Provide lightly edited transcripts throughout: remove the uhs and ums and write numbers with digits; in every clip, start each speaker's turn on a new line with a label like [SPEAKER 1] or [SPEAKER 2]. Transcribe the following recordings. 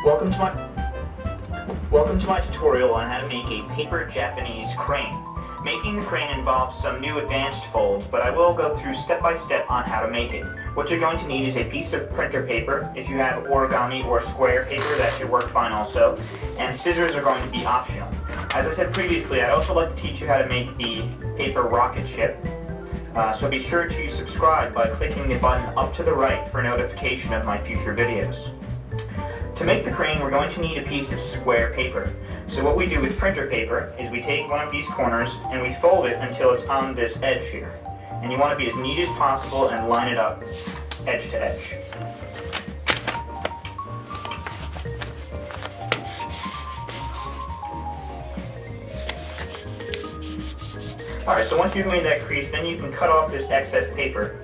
[SPEAKER 1] Welcome to my tutorial on how to make a paper Japanese crane. Making the crane involves some new advanced folds, but I will go through step by step on how to make it. What you're going to need is a piece of printer paper. If you have origami or square paper, that should work fine also. And scissors are going to be optional. As I said previously, I'd also like to teach you how to make the paper rocket ship. So be sure to subscribe by clicking the button up to the right for notification of my future videos. To make the crane, we're going to need a piece of square paper. So what we do with printer paper is we take one of these corners and we fold it until it's on this edge here. And you want to be as neat as possible and line it up edge to edge. Alright, so once you've made that crease, then you can cut off this excess paper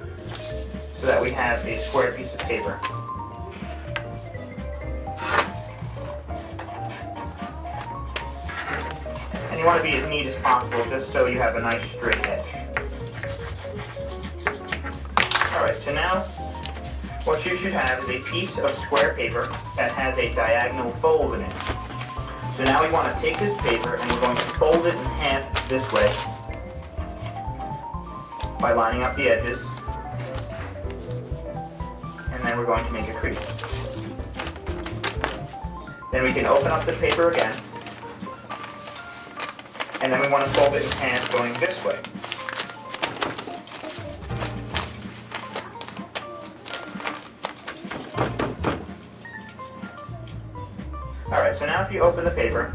[SPEAKER 1] so that we have a square piece of paper. And you want to be as neat as possible just so you have a nice straight edge. Alright, so now what you should have is a piece of square paper that has a diagonal fold in it. So now we want to take this paper and we're going to fold it in half this way by lining up the edges, and then we're going to make a crease. Then we can open up the paper again, and then we want to fold it in half going this way. Alright, so now if you open the paper,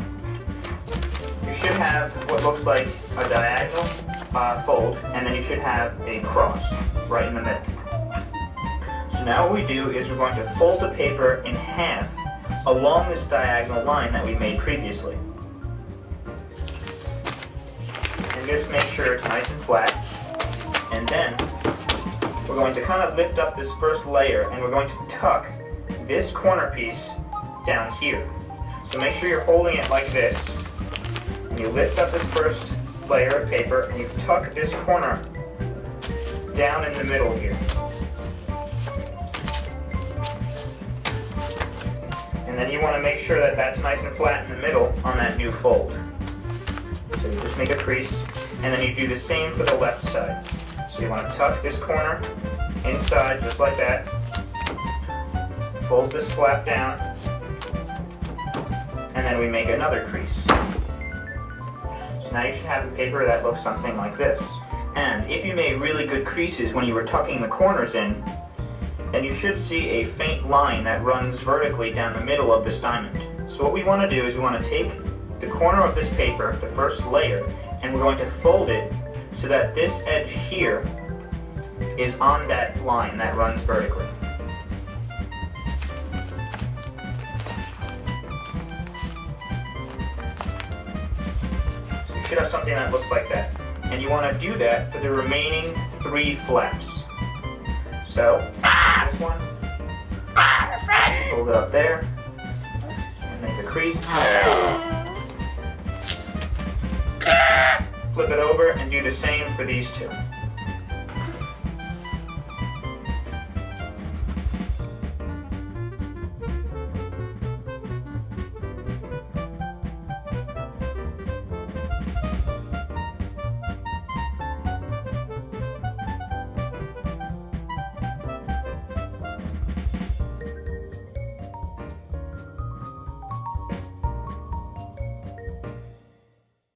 [SPEAKER 1] you should have what looks like a diagonal fold, and then you should have a cross right in the middle. So now what we do is we're going to fold the paper in half along this diagonal line that we made previously. And just make sure it's nice and flat. And then we're going to kind of lift up this first layer and we're going to tuck this corner piece down here. So make sure you're holding it like this. And you lift up this first layer of paper and you tuck this corner down in the middle here. And then you want to make sure that that's nice and flat in the middle on that new fold. So you just make a crease, and then you do the same for the left side. So you want to tuck this corner inside just like that, fold this flap down, and then we make another crease. So now you should have a paper that looks something like this. And if you made really good creases when you were tucking the corners in, then you should see a faint line that runs vertically down the middle of this diamond. So what we want to do is we want to take the corner of this paper, the first layer, and we're going to fold it so that this edge here is on that line that runs vertically. So you should have something that looks like that. And you want to do that for the remaining 3 flaps. So, this one, fold it up there, and make a crease. Flip it over and do the same for these 2.